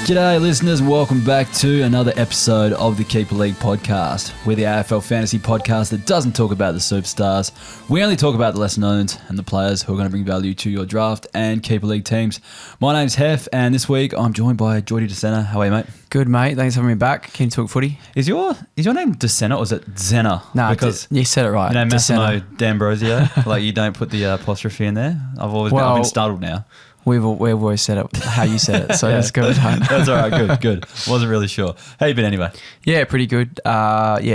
G'day listeners and welcome back to another episode of the Keeper League podcast. We're the AFL Fantasy podcast that doesn't talk about the superstars. We only talk about the lesser knowns and the players who are going to bring value to your draft and Keeper League teams. My name's Heff and this week I'm joined by Geordie DeSena. How are you, mate? Good, mate. Thanks for having me back. Keen to talk footy. Is your name DeSena or is it Zena? No, because you said it right. You know Massimo D'Ambrosio, like you don't put the apostrophe in there. I've been startled now. We've always said it how you said it, so that's good. That's all right. Good. Wasn't really sure. How you been anyway? Yeah, pretty good.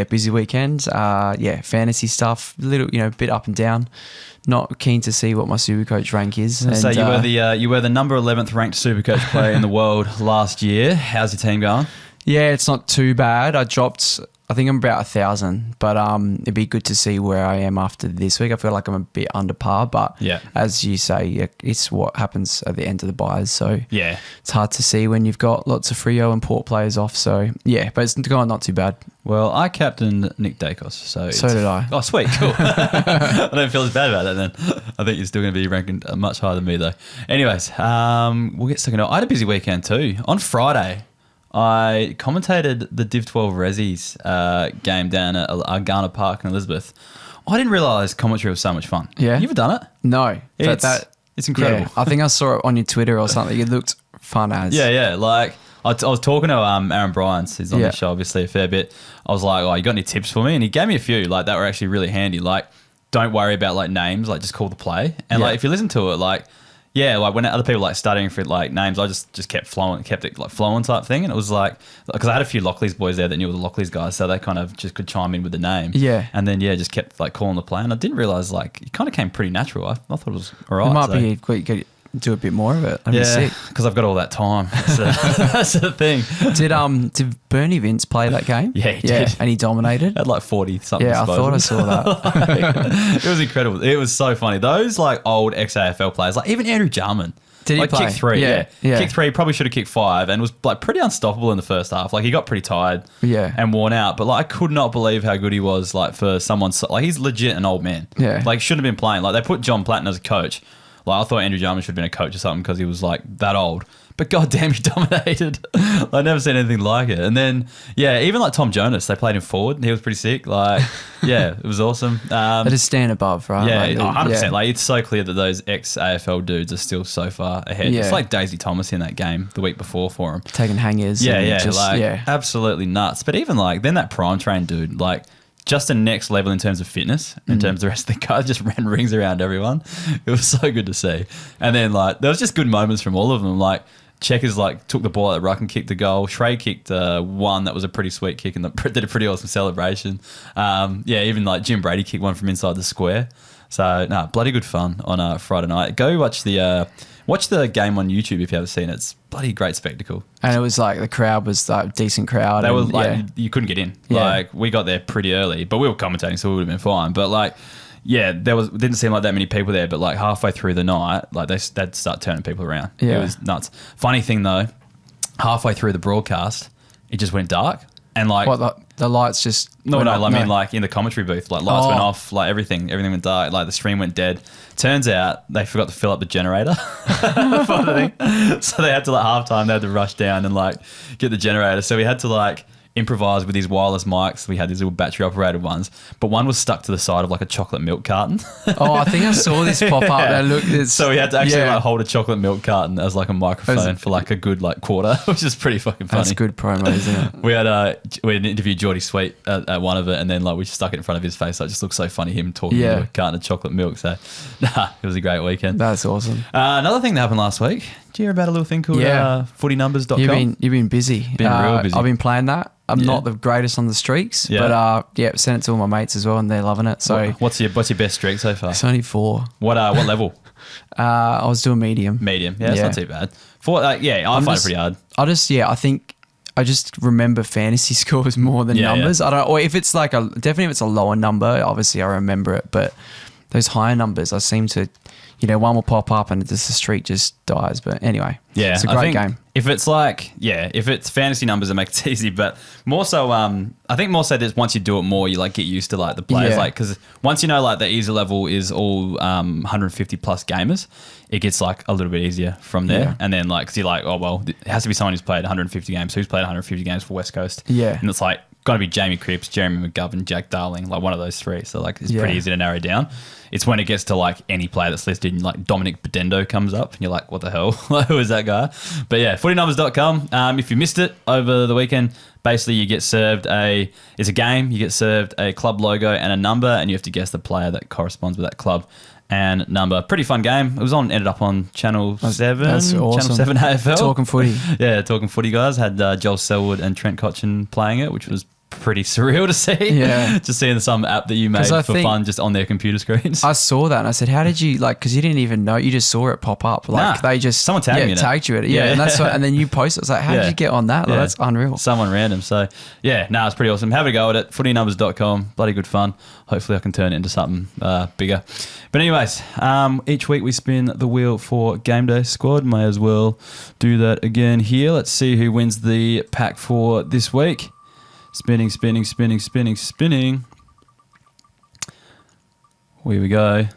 Busy weekend. Fantasy stuff. Bit up and down. Not keen to see what my Supercoach rank is. So you were the number 11th ranked Supercoach player in the world last year. How's your team going? Yeah, it's not too bad. I think I'm about 1,000, but it'd be good to see where I am after this week. I feel like I'm a bit under par, but as you say, it's what happens at the end of the buys. So it's hard to see when you've got lots of Freo and Port players off. So but it's going not too bad. Well, I captained Nick Dacos. So did I. Oh, sweet. Cool. I don't feel as bad about that then. I think you're still going to be ranking much higher than me though. Anyways, we'll get stuck into it. I had a busy weekend too. On Friday, I commentated the Div 12 Rezzies game down at Argana Park in Elizabeth. I didn't realise commentary was so much fun. Yeah. You ever done it? No. It's incredible. Yeah, I think I saw it on your Twitter or something. It looked fun as. Yeah. Like, I was talking to Aaron Bryans. He's on the show, obviously, a fair bit. I was like, you got any tips for me? And he gave me a few, like, that were actually really handy. Like, don't worry about, like, names. Like, just call the play. And, like, if you listen to it, like when other people like studying for like names, I just kept it like flowing type thing. And it was like, because I had a few Lockleys boys there that knew the Lockleys guys, so they kind of just could chime in with the name. Yeah. And then, just kept like calling the play. And I didn't realise like it kind of came pretty natural. I thought it was all right. It might be quick. Do a bit more of it. That'd be sick. Because I've got all that time. That's the thing. Did Bernie Vince play that game? Yeah, he did. And he dominated? Had like 40 something. Yeah, I thought I saw that. It was incredible. It was so funny. Those like old ex-AFL players, like even Andrew Jarman. Did he play? Kick 3, yeah. Kick 3, probably should have kicked 5 and was like pretty unstoppable in the first half. Like he got pretty tired and worn out. But like I could not believe how good he was like for someone, like he's legit an old man. Yeah. Like shouldn't have been playing. Like they put John Platten as a coach. Like I thought Andrew Jarman should have been a coach or something because he was like that old. But goddamn, he dominated. I've never seen anything like it. And then, even like Tom Jonas, they played him forward. He was pretty sick. Like, it was awesome. They just stand above, right? Yeah, 100%. Like, it's so clear that those ex-AFL dudes are still so far ahead. Yeah. It's like Daisy Thomas in that game the week before for him. Taking hangers. Absolutely nuts. But even like, then that prime train dude, like, just a next level in terms of fitness, in terms of the rest of the guys, just ran rings around everyone. It was so good to see. And then like, there was just good moments from all of them. Like, Checkers like took the ball at the ruck and kicked the goal. Shrey kicked one that was a pretty sweet kick and did a pretty awesome celebration. Even like Jim Brady kicked one from inside the square. So bloody good fun on Friday night. Go watch the game on YouTube if you haven't seen it. It's bloody great spectacle. And it was like the crowd was like a decent crowd. They were like you couldn't get in. Yeah. Like we got there pretty early, but we were commentating, so we would have been fine. But like. Yeah, didn't seem like that many people there, but like halfway through the night, like they'd start turning people around. Yeah. It was nuts. Funny thing though, halfway through the broadcast, it just went dark and like the lights just I mean like in the commentary booth, like lights went off, like everything went dark, like the stream went dead. Turns out they forgot to fill up the generator for the thing, so they had to like halftime they had to rush down and like get the generator. So we had to like improvise with these wireless mics. We had these little battery operated ones, but one was stuck to the side of like a chocolate milk carton. I think I saw this pop up. So we had to actually like hold a chocolate milk carton as like a microphone for like a good like quarter, which is pretty fucking funny. That's good promo, isn't it? We had interviewed Geordie Sweet at one of it, and then like we just stuck it in front of his face. So it just looked so funny him talking to a carton of chocolate milk. So it was a great weekend. That's awesome. Another thing that happened last week. Did you hear about a little thing called footynumbers.com? You've been busy. Been real busy. I've been playing that. I'm not the greatest on the streaks, but sent it to all my mates as well, and they're loving it. So what's your best streak so far? It's only 4. What level? I was doing medium. Medium, it's not too bad. I find it pretty hard. I think I just remember fantasy scores more than numbers. I don't, or if it's like definitely if it's a lower number, obviously I remember it, but those higher numbers, I seem to, one will pop up and the streak just dies. But anyway, yeah, it's a great game. If it's if it's fantasy numbers, it makes it easy. But more so, I think more so that once you do it more, you get used to the players. Because once the easy level is all 150 plus gamers, it gets a little bit easier from there. Yeah. And then cause you're oh well, it has to be someone who's played 150 games. Who's played 150 games for West Coast? Yeah, and it's got to be Jamie Cripps, Jeremy McGovern, Jack Darling, one of those three. So it's pretty easy to narrow down. It's when it gets to any player that's listed and Dominic Bedendo comes up and you're what the hell? Who is that guy? But yeah, footynumbers.com. If you missed it over the weekend, basically you get served it's a game, you get served a club logo and a number and you have to guess the player that corresponds with that club and number. Pretty fun game. It was ended up on Channel 7. That's awesome. Channel 7 AFL. Talking footy. Yeah, Talking Footy guys. Had Joel Selwood and Trent Cotchin playing it, which was pretty surreal to see. Yeah. Just seeing some app that you made for fun just on their computer screens. I saw that and I said, how did you, because you didn't even know, you just saw it pop up. They just... Someone tagged me in tagged you in it. Yeah. And that's and then you posted. It's how did you get on that? That's unreal. Someone random. So, it's pretty awesome. Have a go at it. footynumbers.com. Bloody good fun. Hopefully I can turn it into something bigger. But anyways, each week we spin the wheel for Game Day Squad. May as well do that again here. Let's see who wins the pack for this week. Spinning. Here we go.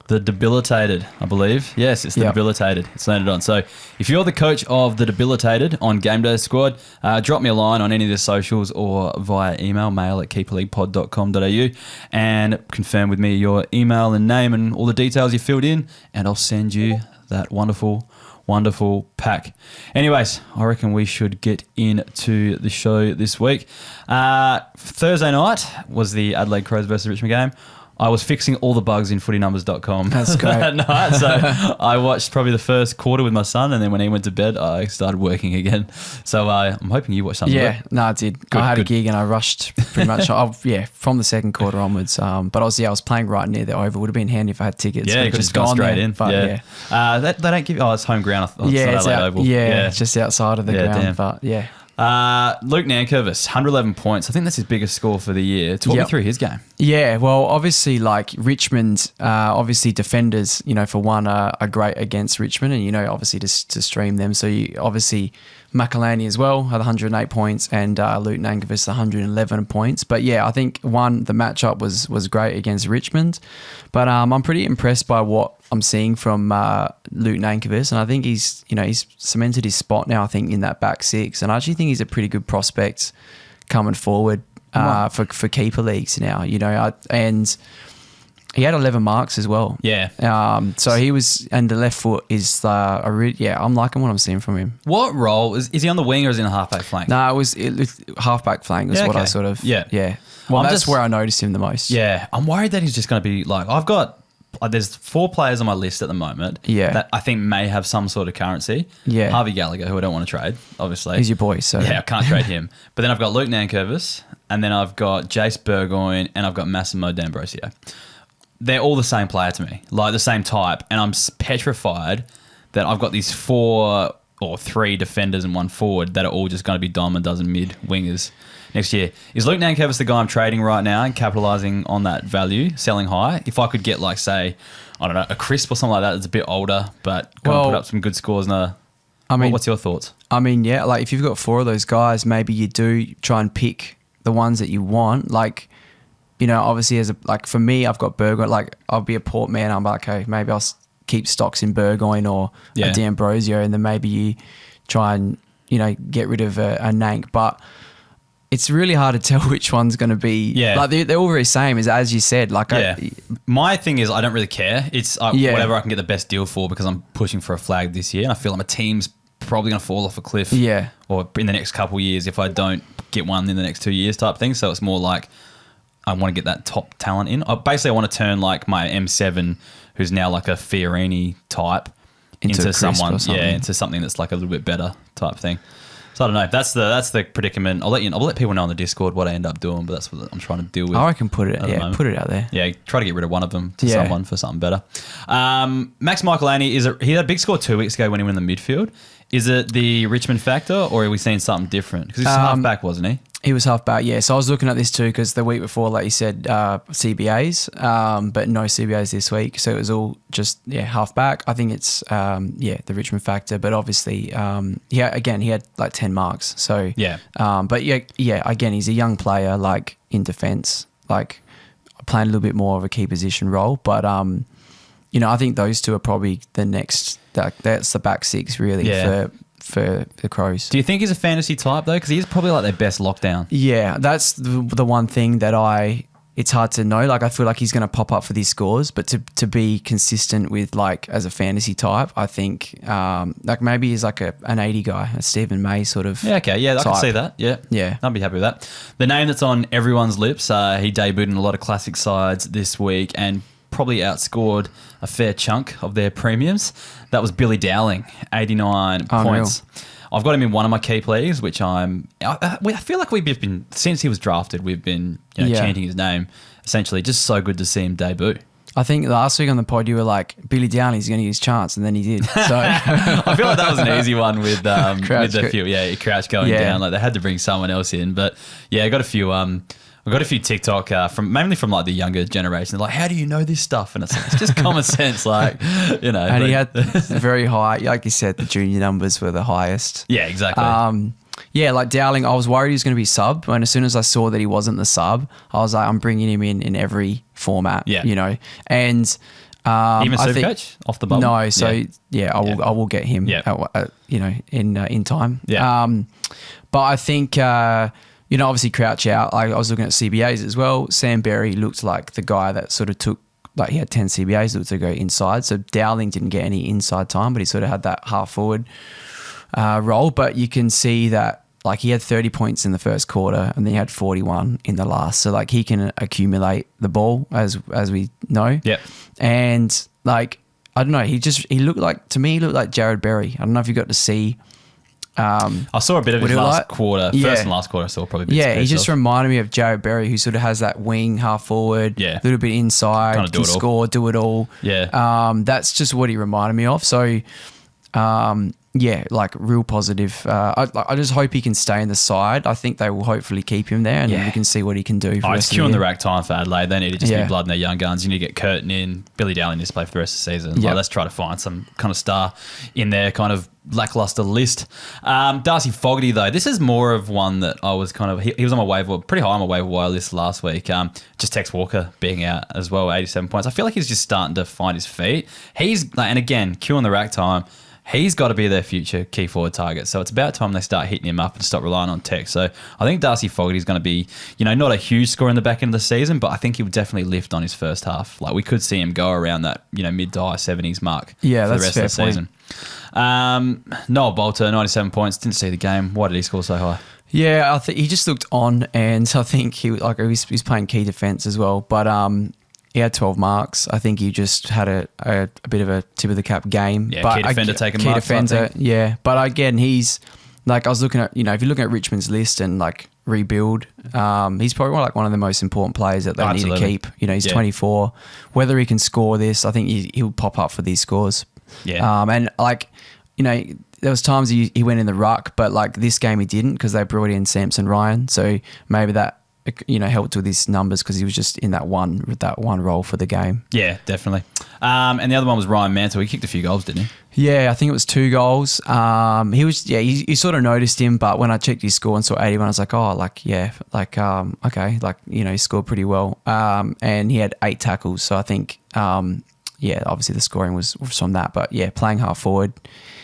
The Debilitated, I believe. Yes, it's the Debilitated. It's landed on. So if you're the coach of the Debilitated on Game Day Squad, drop me a line on any of the socials or via email, mail@keeperleaguepod.com.au and confirm with me your email and name and all the details you filled in and I'll send you that wonderful pack. Anyways, I reckon we should get into the show this week. Thursday night was the Adelaide Crows versus Richmond game. I was fixing all the bugs in footynumbers.com. That's great. That night. So I watched probably the first quarter with my son, and then when he went to bed, I started working again. So I'm hoping you watched something. Yeah, no, I did. I had a gig and I rushed pretty much. From the second quarter onwards. But I was playing right near the Oval. Would have been handy if I had tickets. Yeah, you could have gone straight in. But they don't give. It's home ground. It's Adelaide Oval. Yeah, it's just outside of the ground. Damn. But yeah. Luke Nankervis, 111 points. I think that's his biggest score for the year. Talk me through his game. Yeah, well, obviously, Richmond, obviously defenders, for one, are great against Richmond and, obviously to stream them. So, obviously, McElhaney as well had 108 points and Luke Nankervis 111 points. But, yeah, I think, the matchup was great against Richmond. But I'm pretty impressed by what I'm seeing from Luke Nankervis, and I think he's cemented his spot now, I think, in that back six. And I actually think he's a pretty good prospect coming forward for keeper leagues now, and he had 11 marks as well. Yeah. So he was, and the left foot is, I'm liking what I'm seeing from him. What role? Is he on the wing or is he in the halfback flank? No, it was halfback flank was what I sort of, yeah. Well, that's where I noticed him the most. Yeah. I'm worried that he's just going to be I've got, there's 4 players on my list at the moment that I think may have some sort of currency. Yeah. Harvey Gallagher, who I don't want to trade, obviously. He's your boy, so. Yeah, I can't trade him. But then I've got Luke Nankervis, and then I've got Jace Burgoyne, and I've got Massimo D'Ambrosio. They're all the same player to me, the same type, and I'm petrified that I've got these 4 or 3 defenders and 1 forward that are all just going to be dime a dozen mid wingers next year. Is Luke Nankervis the guy I'm trading right now and capitalising on that value, selling high? If I could get, say, I don't know, a Crisp or something like that that's a bit older, but going to put up some good scores. What's your thoughts? I mean, yeah, if you've got 4 of those guys, maybe you do try and pick the ones that you want. Obviously, for me, I've got Burgoyne. I'll be a Port man. I'm okay, maybe I'll keep stocks in Burgoyne or a D'Ambrosio, and then maybe you try and, get rid of a Nank. But it's really hard to tell which one's going to be. Yeah. They're all very same, as you said. My thing is I don't really care. It's whatever I can get the best deal for because I'm pushing for a flag this year and I feel like my team's probably going to fall off a cliff or in the next couple of years if I don't get one in the next 2 years type thing. So it's more I want to get that top talent in. I want to turn my M7, who's now a Fiorini type, into someone, into something that's a little bit better type thing. So I don't know. That's the predicament. I'll let people know on the Discord what I end up doing, but that's what I'm trying to deal with. I can put it out there. Yeah, try to get rid of one of them to someone for something better. Max Michaelani he had a big score 2 weeks ago when he went in the midfield. Is it the Richmond factor, or are we seeing something different? Because he's half back, wasn't he? He was half back, yeah. So I was looking at this too because the week before, like you said, CBAs, but no CBAs this week. So it was all just, half back. I think it's, the Richmond factor. But obviously, he had like 10 marks. So, but again, he's a young player, like in defence, like playing a little bit more of a key position role. But, I think those two are probably the next, that's the back six really for the Crows. Do you think he's a fantasy type though? Because he's probably like their best lockdown. Yeah, that's the one thing that it's hard to know. Like I feel like he's going to pop up for these scores, but to be consistent with like as a fantasy type, I think like maybe he's like an 80 guy, a Stephen May sort of. Yeah, okay, yeah, type. I can see that. Yeah, I'd be happy with that. The name that's on everyone's lips, he debuted in a lot of classic sides this week and probably outscored a fair chunk of their premiums. That was Billy Dowling, 89 points. I've got him in one of my keep leagues, which I feel like we've been, since he was drafted, we've been chanting his name, essentially. Just so good to see him debut. I think last week on the pod you were like, Billy Downey's going to get his chance, and then he did. So I feel like that was an easy one with Crouch going down. Like they had to bring someone else in, but I got a few. I've got a few TikTok mainly from like the younger generation. They're like, how do you know this stuff? And it's just common sense, like, And he had very high, like you said, the junior numbers were the highest. Yeah, exactly. Like Dowling, I was worried he was going to be sub. And as soon as I saw that he wasn't the sub, I was like, I'm bringing him in every format, And even Supercoach off the bubble? No, so I will get him, in time. Yeah. But I think... obviously Crouch out. I was looking at CBAs as well. Sam Berry looked like the guy that sort of took, like he had 10 CBAs, looked to go inside. So Dowling didn't get any inside time, but he sort of had that half forward role. But you can see that like he had 30 points in the first quarter and then he had 41 in the last. So like he can accumulate the ball as we know. Yeah. And like, I don't know, he looked like Jared Berry. I don't know if you got to see... I saw a bit of his last quarter. First and last quarter I saw probably. He just reminded me of Jared Berry, who sort of has that wing, half forward, a little bit inside, kind of can score, do it all. Yeah. That's just what he reminded me of. So, like real positive. I just hope he can stay in the side. I think they will hopefully keep him there, and we can see what he can do. It's queuing the rack time for Adelaide. They need to just be blood in their young guns. You need to get Curtin in. Billy Dowling needs to play for the rest of the season. Like, let's try to find some kind of star in their kind of lackluster list. Darcy Fogarty, though, this is more of one that I was kind of... He was on my waiver, pretty high on my waiver wire list last week. Just Tex Walker being out as well, 87 points. I feel like he's just starting to find his feet. He's, and again, queuing the rack time, he's got to be their future key forward target. So it's about time they start hitting him up and stop relying on Tex. So I think Darcy Fogarty is going to be, not a huge score in the back end of the season, but I think he would definitely lift on his first half. Like we could see him go around that, mid to high 70s mark for the rest of the season. Noel Bolter, 97 points. Didn't see the game. Why did he score so high? Yeah, I think he just looked on, and I think he's playing key defence as well. But he had 12 marks. I think he just had a bit of a tip of the cap game. Yeah, but key defender taking marks. Key defender, yeah. But again, he's like I was looking at. If you're looking at Richmond's list and like rebuild, he's probably like one of the most important players that they need to keep. He's 24. Whether he can score this, I think he'll pop up for these scores. Yeah. And like, there was times he went in the ruck, but like this game he didn't because they brought in Samson Ryan. So maybe that, helped with his numbers because he was just in that one role for the game. Yeah, definitely. And the other one was Ryan Mantle. He kicked a few goals, didn't he? Yeah, I think it was 2 goals. You sort of noticed him, but when I checked his score and saw 81, I was like, okay, he scored pretty well. And he had 8 tackles. So I think, obviously the scoring was from that. But yeah, playing half forward,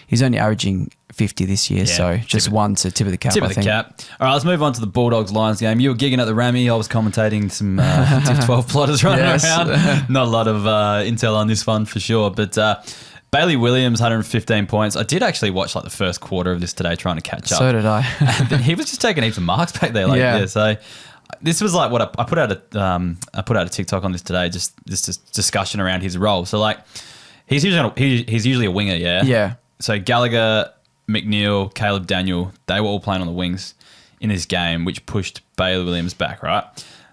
he's only averaging 50 this year, so just one to tip of the cap. Tip of the cap. All right, let's move on to the Bulldogs-Lions game. You were gigging at the Rammy. I was commentating some Div 12 plotters running around. Not a lot of intel on this one for sure, but Bailey Williams, 115 points. I did actually watch like the first quarter of this today trying to catch up. So did I. He was just taking heaps of marks back there. So this was like what I put out a TikTok on this today, just this discussion around his role. So like he's usually a winger, yeah? Yeah. So Gallagher, McNeil, Caleb Daniel, they were all playing on the wings in this game, which pushed Bailey Williams back, right?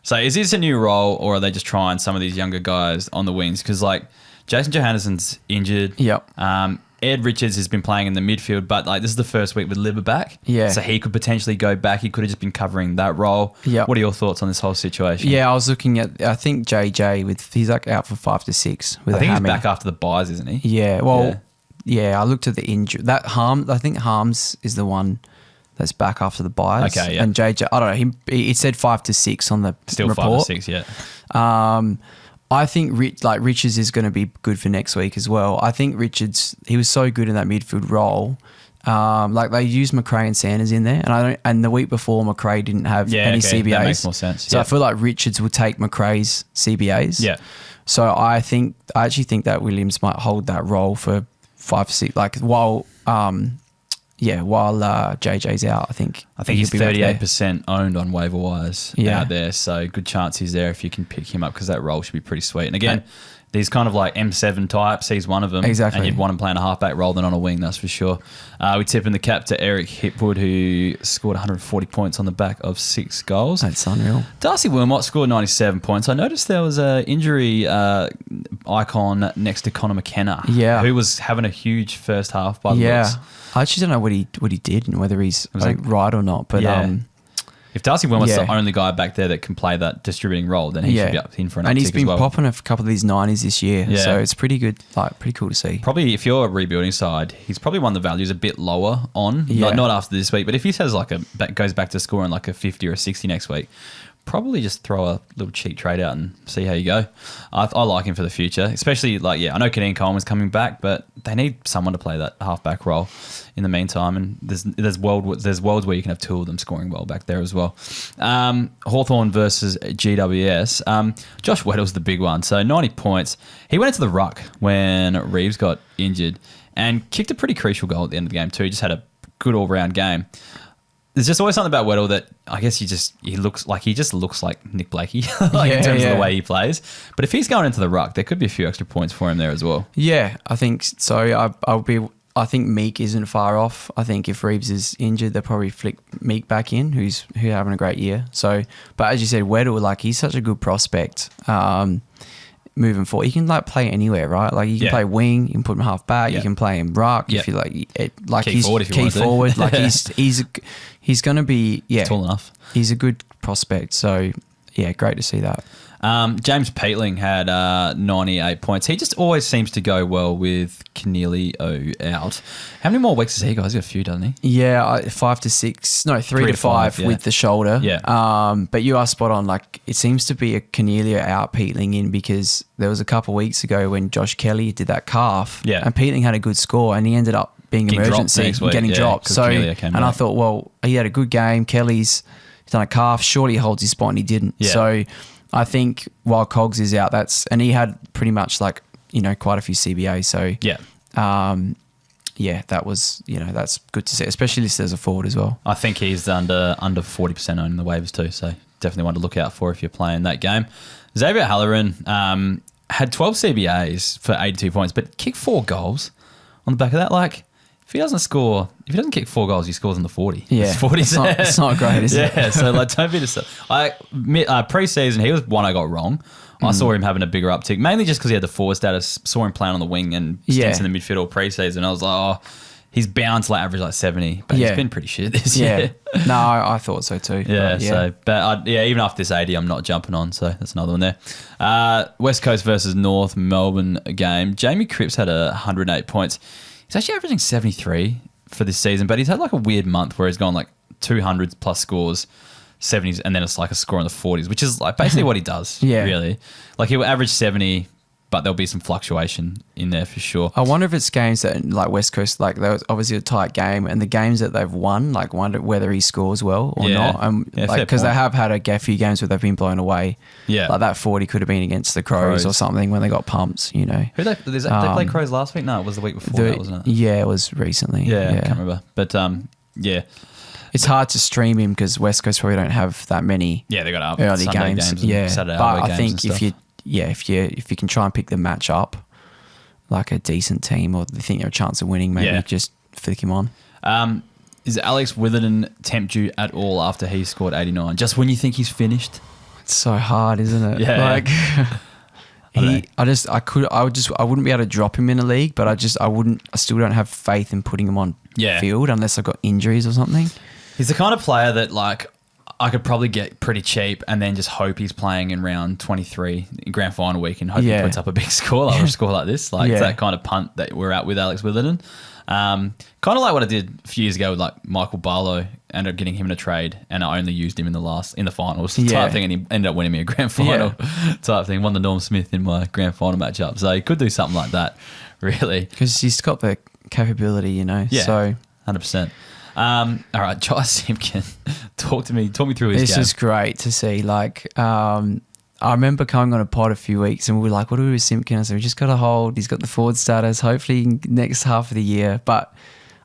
So is this a new role, or are they just trying some of these younger guys on the wings? Because like Jason Johannesson's injured. Yep. Ed Richards has been playing in the midfield, but like this is the first week with Liver back. Yeah. So he could potentially go back. He could have just been covering that role. Yeah. What are your thoughts on this whole situation? Yeah, I was looking at, I think JJ, he's like out for 5 to 6 with I a think he's hammy. back after the buys, isn't he? Yeah, well, yeah, I looked at the injury. I think Harms is the one that's back after the buys. Okay, yeah. And JJ, I don't know, it said 5 to 6 on the Still report. 5 to 6, yeah. I think Richards is going to be good for next week as well. I think Richards, he was so good in that midfield role. Like they used McRae and Sanders in there, and the week before McRae didn't have any CBAs. That makes more sense. So I feel like Richards will take McRae's CBAs. Yeah. So I actually think that Williams might hold that role for 5 to 6, like while JJ's out. I think he's 38% owned on waiver wires out there, so good chance he's there if you can pick him up because that role should be pretty sweet. And again, these kind of like M7 types, he's one of them. Exactly. And you'd want him playing a halfback role than on a wing, that's for sure. We tip in the cap to Eric Hipwood, who scored 140 points on the back of 6 goals. That's unreal. Darcy Wilmot scored 97 points. I noticed there was an injury icon next to Connor McKenna, who was having a huge first half by the looks. I actually don't know what he did and whether he's right or not. But if Darcy Wilmot's the only guy back there that can play that distributing role, then he should be up in for an uptick as well. And he's been popping a couple of these 90s this year, so it's pretty good, like pretty cool to see. Probably if you're a rebuilding side, he's probably one of the values a bit lower on, not after this week, but if he says goes back to scoring like a 50 or a 60 next week, probably just throw a little cheap trade out and see how you go. I like him for the future, especially I know Kadeem Coleman's coming back, but they need someone to play that halfback role in the meantime. And there's worlds where you can have 2 of them scoring well back there as well. Hawthorn versus GWS. Josh Weddle's the big one. So 90 points. He went into the ruck when Reeves got injured and kicked a pretty crucial goal at the end of the game too. He just had a good all-round game. There's just always something about Weddle that I guess he looks like Nick Blakey in terms of the way he plays. But if he's going into the ruck, there could be a few extra points for him there as well. Yeah, I think so. I think Meek isn't far off. I think if Reeves is injured, they'll probably flick Meek back in, who's having a great year. So, but as you said, Weddle, he's such a good prospect. Moving forward, you can play anywhere, right? Like you can play wing, you can put him half back, you can play him ruck if you like. Key forward if you want to. Forward. He's going to be tall enough. He's a good prospect, so great to see that. James Peatling had 98 points. He just always seems to go well with Cornelio out. How many more weeks has he got? He's got a few, doesn't he? Yeah, 5 to 6. No, 3 to 5 with the shoulder. Yeah. But you are spot on. It seems to be a Cornelio out, Peatling in, because there was a couple of weeks ago when Josh Kelly did that calf. Yeah. And Peatling had a good score, and he ended up being emergency, getting dropped. So, I thought, well, he had a good game. Kelly's done a calf. Surely he holds his spot, and he didn't. Yeah. So I think while Cogs is out, and he had pretty much quite a few CBAs. So that was that's good to see, especially listed as a forward as well. I think he's under 40% owned in the waivers too, so definitely one to look out for if you're playing that game. Xavier Halloran had 12 CBAs for 82 points, but kicked 4 goals on the back of that. If he doesn't kick 4 goals, he scores in the 40. Yeah, it's not great, is it? Yeah, so don't be pre-season, he was one I got wrong. I saw him having a bigger uptick, mainly just because he had the forward status. Saw him playing on the wing and stints in the midfield all pre-season. I was like, he's bound to average 70, but he's been pretty shit this year. No, I thought so too. Even after this 80, I'm not jumping on, so that's another one there. West Coast versus North Melbourne game. Jamie Cripps had 108 points. He's actually averaging 73 for this season, but he's had a weird month where he's gone 200s plus scores, 70s, and then it's a score in the 40s, which is basically what he does, really. He'll average 70, but there'll be some fluctuation in there for sure. I wonder if it's games that, West Coast, there was obviously a tight game, and the games that they've won, wonder whether he scores well or not. Because they have had a few games where they've been blown away. Yeah. That 40 could have been against the Crows or something when they got pumps, Who they played Crows last week? No, it was the week before that, wasn't it? Yeah, it was recently. Yeah, I can't remember. But, it's hard to stream him because West Coast probably don't have that many they got early Sunday games. Saturday but I think if you can try and pick the match up, a decent team, or they think they're a chance of winning, maybe just flick him on. Is Alex Witherden tempt you at all after he scored 89? Just when you think he's finished? It's so hard, isn't it? Yeah. I wouldn't be able to drop him in a league, but I still don't have faith in putting him on field unless I've got injuries or something. He's the kind of player that like I could probably get pretty cheap and then just hope he's playing in round 23 in grand final week and hope he puts up a big score, like a score like this. Like it's that kind of punt that we're out with Alex Witherden. Kind of like what I did a few years ago with like Michael Barlow. Ended up getting him in a trade and I only used him in the finals type thing, and he ended up winning me a grand final type thing. Won the Norm Smith in my grand final matchup. So he could do something like that, really. Because he's got the capability, Yeah. So 100%. All right, Jai Simpkin, talk me through his game. This is great to see. Like, I remember coming on a pod a few weeks and we were like, what do we do with Simpkin? I said, we just got to hold. He's got the forward status, hopefully next half of the year. But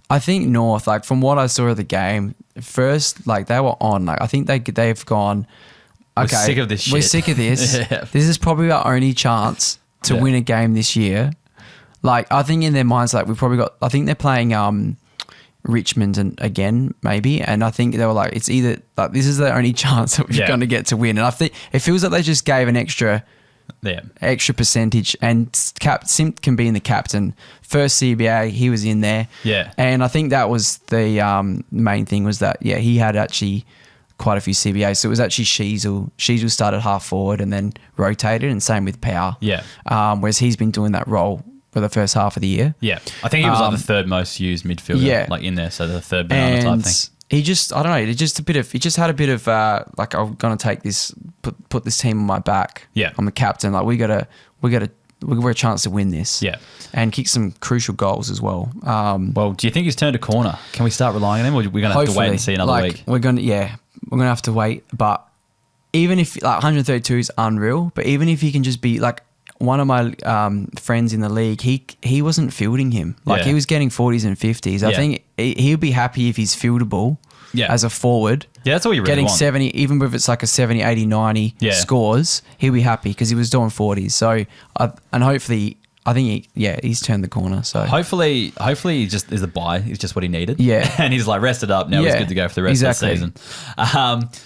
I think North, like from what I saw of the game, first, like they were on. Like I think they've gone, okay, we're sick of this shit. We're sick of this. This is probably our only chance to win a game this year. Like I think in their minds, like we've probably got, I think they're playing Richmond and again maybe, and I think they were like, it's either like this is the only chance that we're going to get to win, and I think it feels like they just gave an extra percentage, and Simp can be in the captain first CBA, he was in there, and I think that was the main thing was that he had actually quite a few CBAs, so it was actually Sheasel started half forward and then rotated, and same with Power, whereas he's been doing that role for the first half of the year. Yeah. I think he was like the third most used midfielder like in there. So the third banana type thing. He just, I don't know, he just had a bit of like, I'm going to take this, put this team on my back. Yeah. I'm the captain. Like we're a chance to win this. Yeah. And kick some crucial goals as well. Well, do you think he's turned a corner? Can we start relying on him, or we're going to have to wait and see another week? We're going to have to wait. But even if like 132 is unreal, but even if he can just be like, one of my friends in the league, he wasn't fielding him. Like he was getting 40s and 50s. I think he'd be happy if he's fieldable as a forward. Yeah, that's all you really getting want. 70, even if it's like a 70, 80, 90 scores, he'll be happy because he was doing 40s. So, and hopefully, I think he's turned the corner. So hopefully he just is a buy. It's just what he needed. Yeah. And he's like rested up. Now he's good to go for the rest of the season.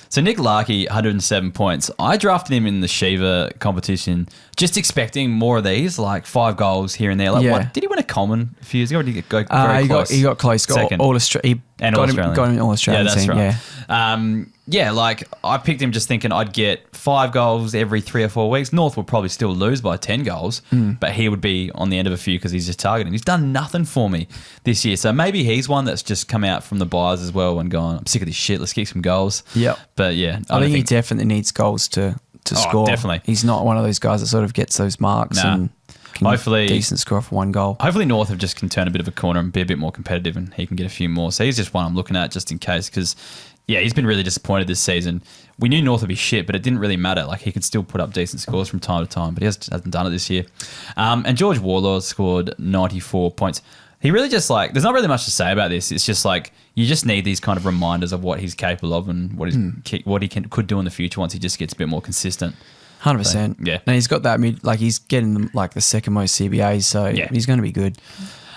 So Nick Larkey, 107 points. I drafted him in the Shiva competition, just expecting more of these, like 5 goals here and there. Like what, did he win a common a few years ago? Or did he go very close? He got close. Second. Got him All Australian team. Right. Like I picked him just thinking I'd get 5 goals every 3 or 4 weeks. North will probably still lose by 10 goals, but he would be on the end of a few because he's just targeting. He's done nothing for me this year. So maybe he's one that's just come out from the buyers as well and gone, I'm sick of this shit. Let's kick some goals. Yep. But yeah. I think he definitely needs goals to score. Definitely. He's not one of those guys that sort of gets those marks and hopefully decent score for 1 goal. Hopefully North have just can turn a bit of a corner and be a bit more competitive and he can get a few more. So he's just one I'm looking at just in case because, he's been really disappointed this season. We knew North would be shit, but it didn't really matter. Like he could still put up decent scores from time to time, but he hasn't done it this year. And George Warlord scored 94 points. He really just like, there's not really much to say about this. It's just like, you just need these kind of reminders of what he's capable of and what he could do in the future once he just gets a bit more consistent. 100%. So, yeah. And he's got that he's getting the second most CBAs, so he's going to be good.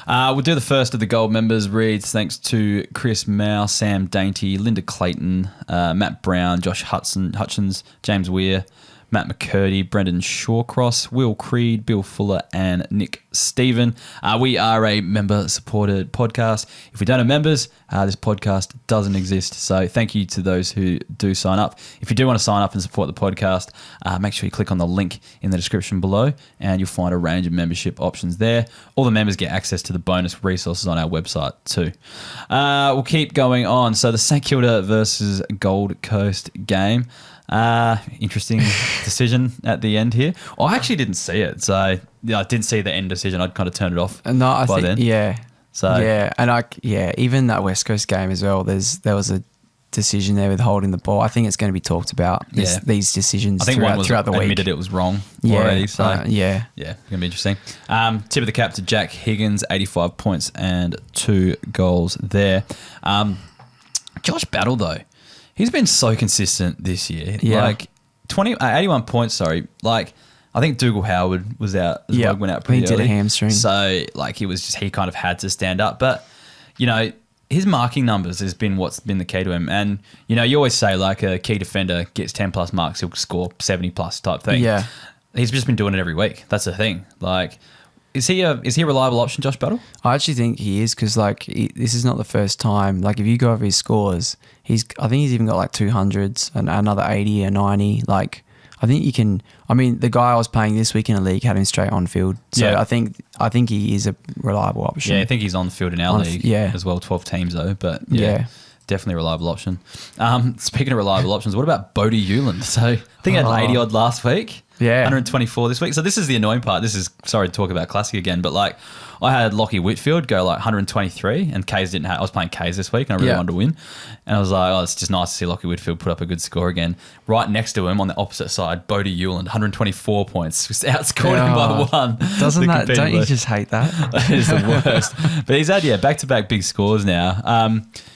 We'll do the first of the gold members reads thanks to Chris Mao, Sam Dainty, Linda Clayton, Matt Brown, Josh Hutchins, James Weir, Matt McCurdy, Brendan Shawcross, Will Creed, Bill Fuller, and Nick Stephen. We are a member-supported podcast. If we don't have members, this podcast doesn't exist. So thank you to those who do sign up. If you do want to sign up and support the podcast, make sure you click on the link in the description below and you'll find a range of membership options there. All the members get access to the bonus resources on our website too. We'll keep going on. So the St Kilda versus Gold Coast game. Interesting decision at the end here. I actually didn't see it, so I didn't see the end decision. I'd kind of turned it off. No, I think then. So even that West Coast game as well. There was a decision there with holding the ball. I think it's going to be talked about. These decisions. I think throughout the week. Admitted it was wrong already. So gonna be interesting. Tip of the cap to Jack Higgins, 85 points and 2 goals there. Josh Battle though. He's been so consistent this year. Yeah. Like 81 points, sorry. Like I think Dougal Howard was out as well, went out pretty early. He did a hamstring. So like he kind of had to stand up. But, his marking numbers has been what's been the key to him. And, you always say like a key defender gets 10 plus marks, he'll score 70 plus type thing. Yeah. he's just been doing it every week. That's the thing. Like, is he a reliable option, Josh Battle? I actually think he is because this is not the first time. Like if you go over his scores, I think he's even got like 200s and another 80 or 90. Like I think you can. I mean, the guy I was playing this week in the league had him straight on field. So I think he is a reliable option. Yeah, I think he's on the field in our league as well. 12 teams though, but definitely a reliable option. Speaking of reliable options, what about Bodie Hewland? So I think he had 80 odd last week. Yeah. 124 this week. So this is the annoying part. Sorry to talk about Classic again, but like I had Lockie Whitfield go like 123 and Kays didn't have, I was playing Kays this week and I really wanted to win. And I was like, oh, it's just nice to see Lockie Whitfield put up a good score again. Right next to him on the opposite side, Bodie Hewland, 124 points. Just outscored him by one. Don't you just hate that? That is the worst. But he's had, back-to-back big scores now.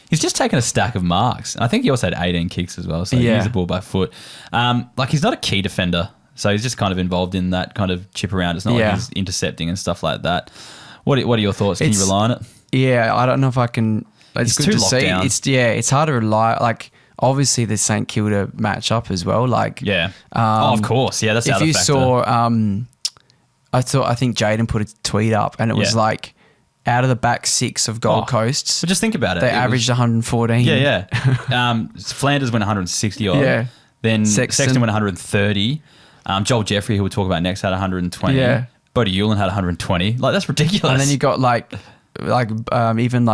He's just taken a stack of marks. I think he also had 18 kicks as well, so he used the ball by foot. Like he's not a key defender. So he's just kind of involved in that kind of chip around. It's not like he's intercepting and stuff like that. What are your thoughts? Can you rely on it? Yeah, I don't know if I can. It's good to see. Down. It's hard to rely. Like obviously the St Kilda matchup as well. Like of course, that's the other factor. If you saw, I think Jaden put a tweet up and it was like out of the back six of Gold Coast. But just think about it. They averaged 114. Yeah. Flanders went 160 odd. Yeah. Then Sexton went 130. Joel Jeffrey, who we'll talk about next, had 120. Yeah. Bodie Hewland had 120. Like, that's ridiculous. And then you got even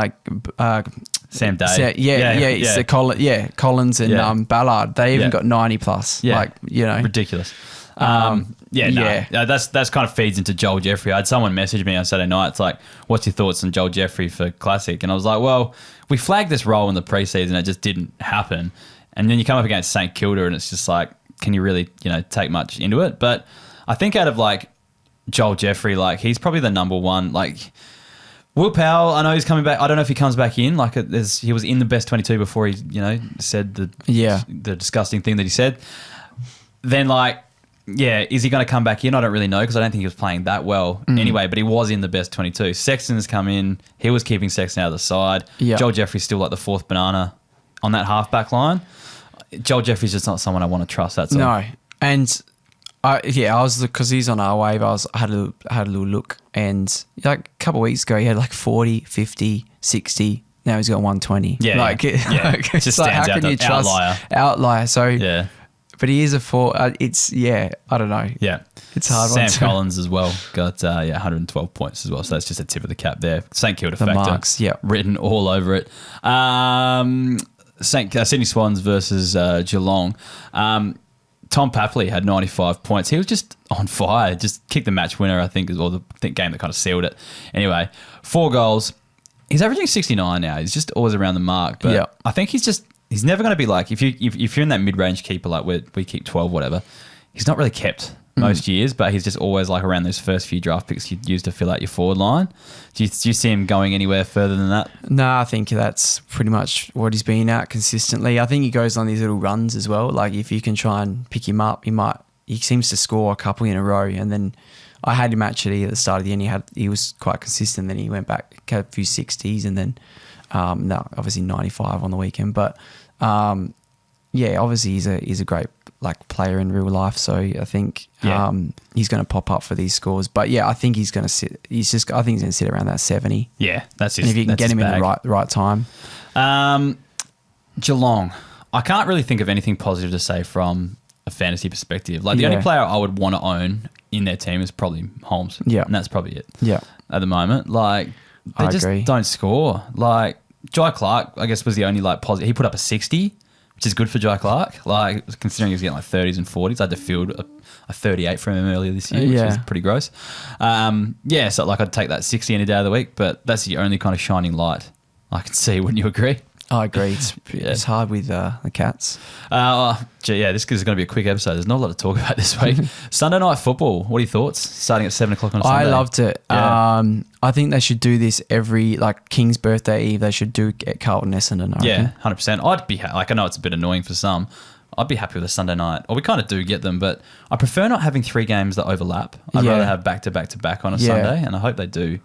Sam Day. Collins and Ballard. They even got 90 plus. Yeah. Like, you know. Ridiculous. That's kind of feeds into Joel Jeffrey. I had someone message me on Saturday night. It's like, what's your thoughts on Joel Jeffrey for Classic? And I was like, well, we flagged this role in the preseason. It just didn't happen. And then you come up against St Kilda and it's just like, can you really, take much into it? But I think out of like Joel Jeffrey, like he's probably the number one. Like Will Powell, I know he's coming back. I don't know if he comes back in. Like he was in the best 22 before he, said the disgusting thing that he said. Then is he going to come back in? I don't really know because I don't think he was playing that well anyway, but he was in the best 22. Sexton's come in. He was keeping Sexton out of the side. Yeah. Joel Jeffrey's still like the fourth banana on that halfback line. Joel Jeffrey's just not someone I want to trust. That's all. No. And I was, because he's on our wave, I had a little look and like a couple of weeks ago he had like 40, 50, 60. Now he's got 120. Yeah. It's just like, stands how out. can you trust outlier? So, but he is a four. I don't know. Yeah. It's hard. Sam Collins as well got 112 points as well. So that's just a tip of the cap there. St Kilda factor. Marks, written all over it. Sydney Swans versus Geelong. Tom Papley had 95 points. He was just on fire. Just kicked the match winner, I think, or the game that kind of sealed it. Anyway, 4 goals. He's averaging 69 now. He's just always around the mark. But I think he's never going to be like, if you're in that mid-range keeper, like we keep 12, whatever, he's not really kept most years, but he's just always like around those first few draft picks you use to fill out your forward line. Do you see him going anywhere further than that? No, I think that's pretty much what he's been at consistently. I think he goes on these little runs as well. Like if you can try and pick him up, he seems to score a couple in a row. And then I had him actually at the start of the end. He was quite consistent. Then he went back, had a few 60s, and then obviously 95 on the weekend. But obviously he's a great player in real life. So I think he's going to pop up for these scores. But I think he's going to sit. I think he's going to sit around that 70. Yeah, that's his. And if you can get him in the right time. Geelong, I can't really think of anything positive to say from a fantasy perspective. Like the only player I would want to own in their team is probably Holmes. Yeah, and that's probably it. Yeah, at the moment, they just don't score. Like Jai Clark, I guess was the only positive. He put up a 60. Which is good for Jai Clark, considering he was getting 30s and 40s. I had to field a 38 from him earlier this year, which is pretty gross. So I'd take that 60 any day of the week, but that's the only kind of shining light I can see. Wouldn't you agree? I agree. It's hard with the Cats. This is going to be a quick episode. There's not a lot to talk about this week. Sunday night football. What are your thoughts? Starting at 7 o'clock on a Sunday. I loved it. Yeah. I think they should do this every King's birthday eve. They should do at Carlton Essendon. Yeah, 100%. I'd be I know it's a bit annoying for some. I'd be happy with a Sunday night. Or we kind of do get them, but I prefer not having 3 games that overlap. I'd rather have back to back to back on a Sunday, and I hope they do.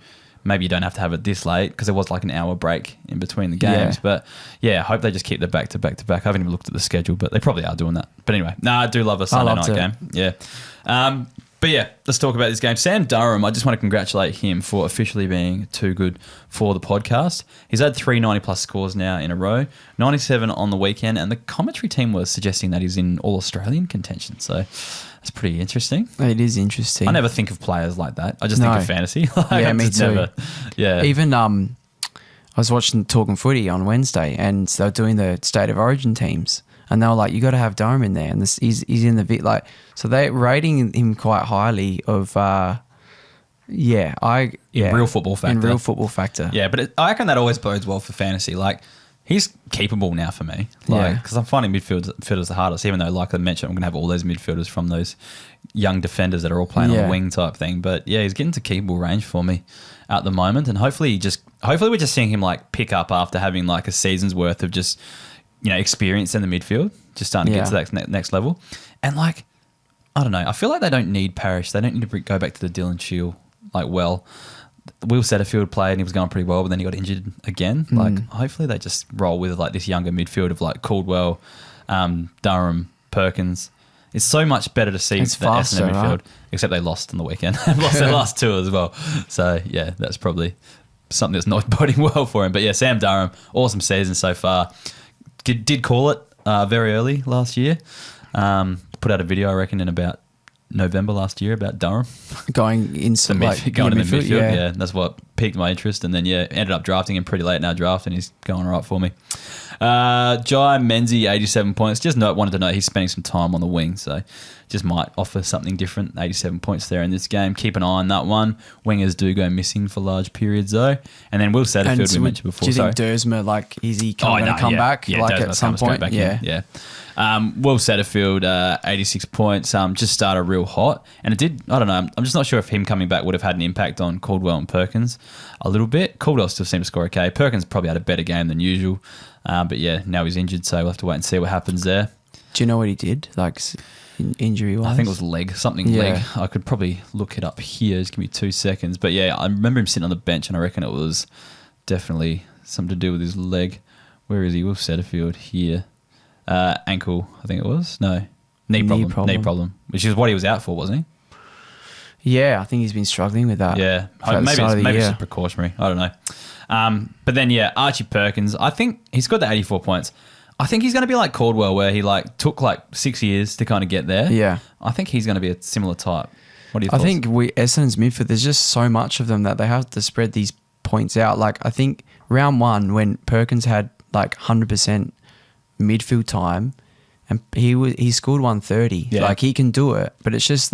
Maybe you don't have to have it this late because there was an hour break in between the games. But I hope they just keep the back to back to back. I haven't even looked at the schedule, but they probably are doing that. But anyway, I do love a Sunday night game. Yeah. But yeah, let's talk about this game. Sam Durham, I just want to congratulate him for officially being too good for the podcast. He's had 3 90-plus scores now in a row, 97 on the weekend, and the commentary team was suggesting that he's in All-Australian contention. So that's pretty interesting. It is interesting. I never think of players like that. I just think of fantasy. Yeah, me too. Even I was watching Talking Footy on Wednesday, and they were doing the State of Origin teams. And they were like, you got to have Durham in there. And he's in the like, so they're rating him quite highly of, real football factor. In real football factor. Yeah, but I reckon that always bodes well for fantasy. Like, he's keepable now for me. Like, because I'm finding midfielders the hardest, even though, like I mentioned, I'm going to have all those midfielders from those young defenders that are all playing on the wing type thing. But yeah, he's getting to keepable range for me at the moment. And hopefully we're just seeing him like pick up after having like a season's worth of just, experience in the midfield, just starting to get to that next level. And like, I don't know, I feel like they don't need Parrish. They don't need to go back to the Dylan Shield Will Setterfield played and he was going pretty well, but then he got injured again. Like, hopefully they just roll with like this younger midfield of like Caldwell, Durham, Perkins. It's so much better to see it's the Essendon midfield, right? Except they lost on the weekend. Lost their last 2 as well. So yeah, that's probably something that's not boding well for him. But yeah, Sam Durham, awesome season so far. Did call it very early last year. Put out a video, I reckon, in about November last year about Durham. Going into the midfield. Yeah, that's what piqued my interest. And then, ended up drafting him pretty late in our draft and he's going right for me. Jai Menzies, 87 points. Just wanted to note he's spending some time on the wing, so just might offer something different. 87 points there in this game. Keep an eye on that one. Wingers do go missing for large periods, though. And then Will Setterfield, we mentioned before. Do you think Dersma, is he going to come back? Yeah, at some point? Back in. Will Setterfield, 86 points, just started real hot. And it did, I don't know, I'm just not sure if him coming back would have had an impact on Caldwell and Perkins a little bit. Caldwell still seemed to score okay. Perkins probably had a better game than usual. But yeah, now he's injured, so we'll have to wait and see what happens there. Do you know what he did, injury-wise? I think it was leg. I could probably look it up here. Just give me 2 seconds. But yeah, I remember him sitting on the bench, and I reckon it was definitely something to do with his leg. Where is he? Will Setterfield here. Ankle, I think it was. No, knee problem, which is what he was out for, wasn't he? Yeah, I think he's been struggling with that. Yeah, maybe it's precautionary. I don't know. But then, Archie Perkins, I think he scored the 84 points. I think he's going to be like Caldwell, where he took 6 years to kind of get there. Yeah. I think he's going to be a similar type. What do you think? I think Essendon's midfield, there's just so much of them that they have to spread these points out. I think round 1, when Perkins had 100% midfield time, and he scored 130. Yeah. He can do it, but it's just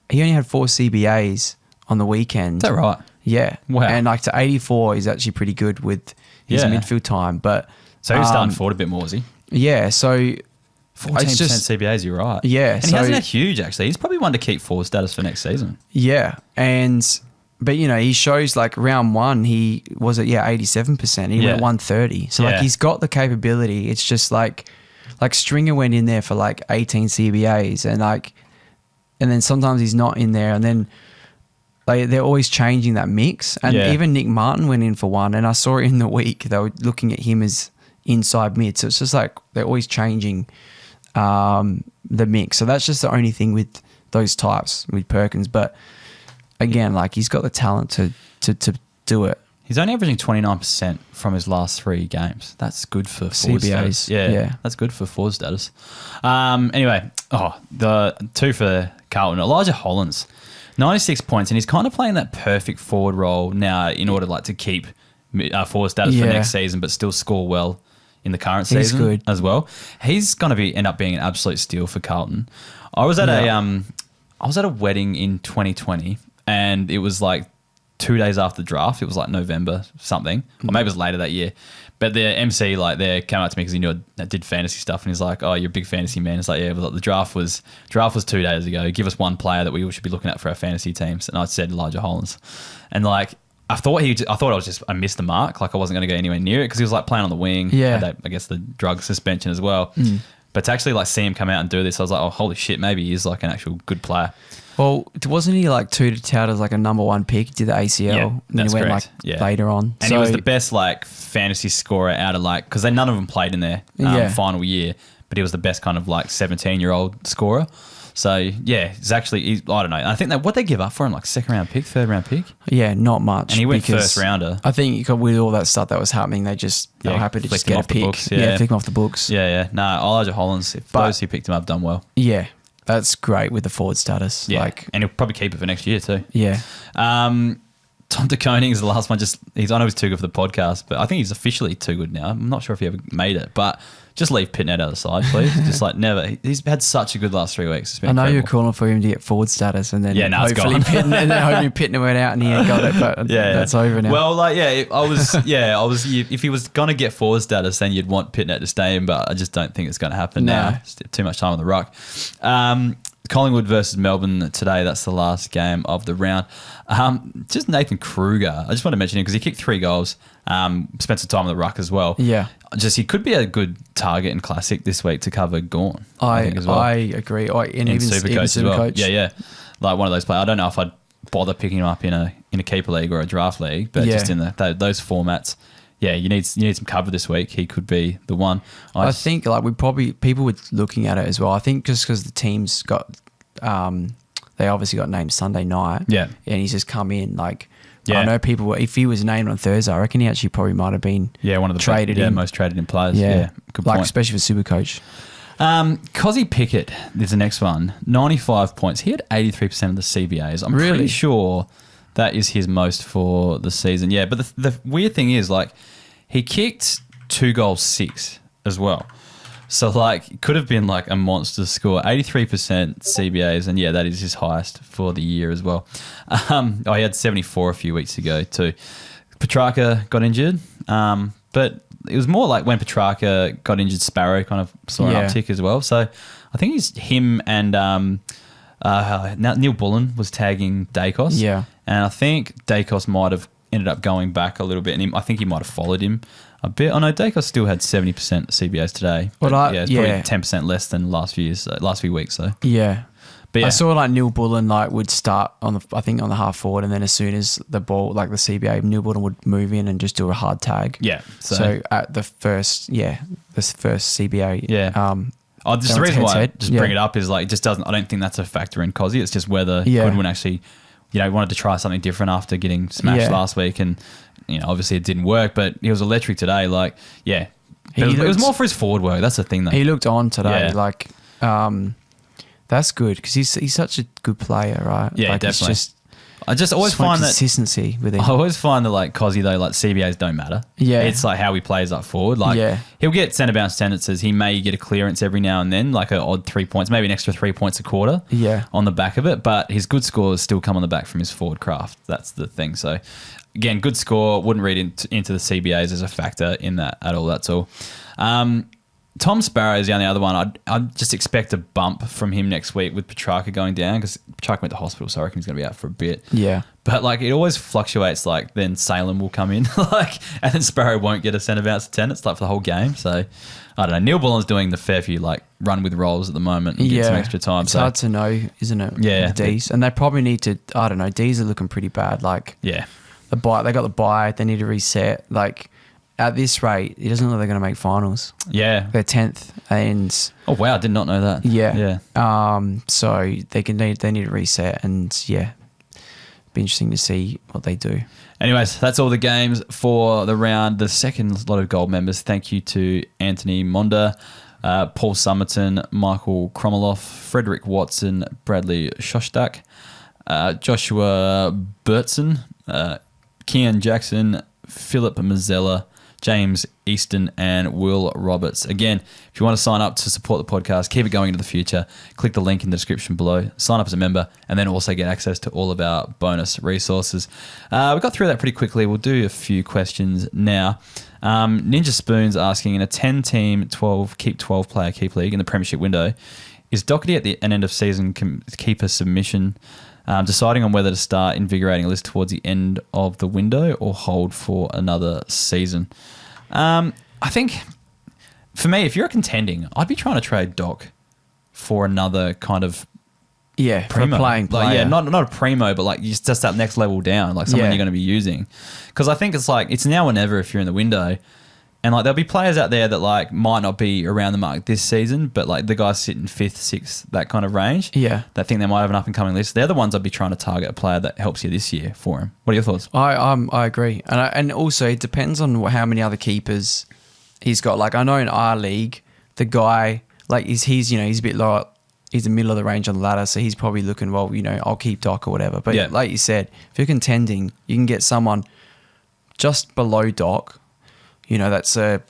he only had 4 CBAs on the weekend. Is that right? Yeah. Wow. And to 84 is actually pretty good with his midfield time. But so he was starting forward a bit more, was he? Yeah. So 14% CBAs, you're right. Yeah. And he hasn't had huge, actually. He's probably one to keep forward status for next season. Yeah. But he shows round 1, he was at 87%. He went 130. So he's got the capability. It's just like Stringer went in there for 18 CBAs and then sometimes he's not in there, and then they're always changing that mix. And even Nick Martin went in for 1, and I saw it in the week they were looking at him as inside mid. So it's just they're always changing the mix. So that's just the only thing with those types with Perkins, but. Again, he's got the talent to do it. He's only averaging 29% from his last 3 games. That's good for forward CBAs. Status. Yeah, that's good for forward status. Anyway, the 2 for Carlton. Elijah Hollins, 96 points, and he's kind of playing that perfect forward role now in order to keep forward status for next season, but still score well in the current season good. As well. He's going to end up being an absolute steal for Carlton. I was at a wedding in 2020. And it was 2 days after the draft. It was November something, or maybe it was later that year. But the MC there came out to me because he knew I did fantasy stuff, and he's like, "Oh, you're a big fantasy man." It's the draft was 2 days ago. Give us one player that we should be looking at for our fantasy teams. And I said Elijah Hollins, and I thought I missed the mark. I wasn't going to go anywhere near it because he was playing on the wing. Yeah, had I guess the drug suspension as well. But to actually see him come out and do this, I was like, "Oh, holy shit! Maybe he is an actual good player." Well, wasn't he tooted tout as a number 1 pick? He did the ACL, and then he went later on. And he was the best fantasy scorer out of because none of them played in their final year, but he was the best kind of 17-year-old scorer. So yeah, I don't know. I think that what they give up for him, like second round pick, third round pick. Yeah, not much. And he went first rounder. I think with all that stuff that was happening, they were happy to just get a pick. Flick him off the books. Yeah. No, Elijah Hollands, those who picked him up done well. Yeah, that's great with the forward status. Yeah, and he'll probably keep it for next year too. Yeah. Tom De Koning is the last one. I know he's too good for the podcast, but I think he's officially too good now. I'm not sure if he ever made it, but just leave Pitnet out of the side, please. Just like never. He's had such a good last 3 weeks. It's been incredible. You're calling for him to get forward status, and then it's gone. hopefully Pitnet went out and he ain't got it, but that's over now. Well, I was. If he was gonna get forward status, then you'd want Pitnet to stay in, but I just don't think it's going to happen now. It's too much time on the ruck. Collingwood versus Melbourne today. That's the last game of the round. Just Nathan Kruger. I just want to mention him because he kicked 3 goals. Spent some time on the ruck as well. Yeah. He could be a good target in Classic this week to cover Gawn. I think as well. I agree. And even Supercoach as well. Yeah. Like one of those players. I don't know if I'd bother picking him up in a keeper league or a draft league, but just in those formats. Yeah, you need some cover this week. He could be the one. I think people were looking at it as well. I think just because the team's got, they obviously got named Sunday night. Yeah, and he's just come in I know people. If he was named on Thursday, I reckon he actually probably might have been. Yeah, one of the most traded in players. Yeah, good point. Especially for Supercoach. Cozzy Pickett is the next one. 95 points. He had 83% of the CBAs. I'm pretty sure that is his most for the season. Yeah, but the weird thing is, he kicked 2 goals, 6 as well. So, it could have been, a monster score. 83% CBAs, and, that is his highest for the year as well. He had 74 a few weeks ago too. Petrarca got injured, but it was more like when Petrarca got injured, Sparrow kind of saw an uptick as well. So, I think it's him and... now Neil Bullen was tagging Dacos. Yeah. And I think Dacos might have ended up going back a little bit, and I think he might have followed him a bit. I know Dacos still had 70% CBAs today. But it's probably 10% less than last few weeks though. Yeah. But I saw Neil Bullen would start on the half forward, and then as soon as the ball, the CBA, Neil Bullen would move in and just do a hard tag. Yeah. So at the first CBA. Yeah. Just the reason why I bring it up is it just doesn't. I don't think that's a factor in Cozzy. It's just whether Goodwin actually, wanted to try something different after getting smashed last week, and obviously it didn't work. But he was electric today. It was more for his forward work. That's the thing, though. He looked on today. That's good because he's such a good player, right? Yeah, definitely. I just always find that consistency with him. I always find that Cozzy though, CBAs don't matter. Yeah, it's how he plays up forward. He'll get centre bounce tendencies. He may get a clearance every now and then, an odd 3 points, maybe an extra 3 points a quarter. Yeah, on the back of it. But his good scores still come on the back from his forward craft. That's the thing. So again, good score. Wouldn't read into the CBAs as a factor in that at all. That's all. Tom Sparrow is the only other one. I'd just expect a bump from him next week with Petrarca going down because Petrarca went to hospital, so I reckon he's going to be out for a bit. Yeah. But it always fluctuates. Then Salem will come in, and then Sparrow won't get a centre bounce attendance for the whole game. So I don't know. Neil Bullen's doing the fair few run with rolls at the moment and get some extra time. It's hard to know, isn't it? Yeah. The D's, and they probably need to. I don't know. D's are looking pretty bad. The bye. They got the bye. They need to reset. At this rate, it doesn't look like they're going to make finals. Yeah. They're 10th. And oh, wow. I did not know that. Yeah. So they need to reset, and be interesting to see what they do. Anyways, that's all the games for the round. The second lot of gold members. Thank you to Anthony Monda, Paul Summerton, Michael Kromeloff, Frederick Watson, Bradley Shostak, Joshua Burtson, Kian Jackson, Philip Mazzella, James Easton, and Will Roberts. Again, if you want to sign up to support the podcast, keep it going into the future, click the link in the description below, sign up as a member, and then also get access to all of our bonus resources. We got through that pretty quickly. We'll do a few questions now. Ninja Spoon's asking, in a 10-team, 12-player keep league in the Premiership window, is Doherty at an end of season keeper submission, deciding on whether to start invigorating a list towards the end of the window or hold for another season? I think, for me, if you're contending, I'd be trying to trade Doc for another kind of primo. For a playing player. Not a primo, but just that next level down, someone you're going to be using. Because I think it's it's now or never if you're in the window. And like there'll be players out there that like might not be around the mark this season, but like the guys sitting 5th, 6th, that kind of range. Yeah. That think they might have an up and coming list. They're the ones I'd be trying to target a player that helps you this year for him. What are your thoughts? I agree. And also it depends on how many other keepers he's got. Like I know in our league, the guy like he's a bit lower. He's the middle of the range on the ladder, so he's probably looking, well, I'll keep Doc or whatever. But like you said, if you're contending, you can get someone just below Doc. That's I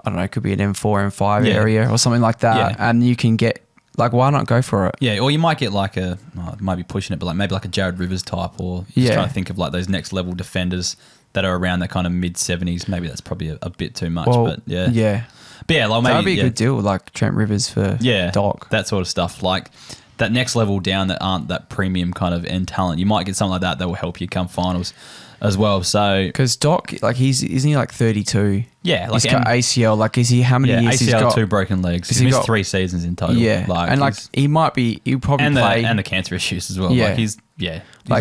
don't know, it could be an M4, M5 area or something like that. Yeah. And you can get, like, why not go for it? Yeah, or you might get like it might be pushing it, but like maybe like a Jared Rivers type, or just trying to think of like those next level defenders that are around that kind of mid-70s. Maybe that's probably a bit too much, but yeah. Yeah. But yeah, like maybe... That'd be a good deal, like Trent Rivers for Doc. That sort of stuff. Like that next level down that aren't that premium kind of end talent. You might get something like that will help you come finals as well. So because Doc, like isn't he like 32? Yeah, like he's got ACL. Like is he how many years ACL, he's got? 2 broken legs. He's missed 3 seasons in total. Yeah, and like he'll probably play, and the cancer issues as well. Yeah, like he's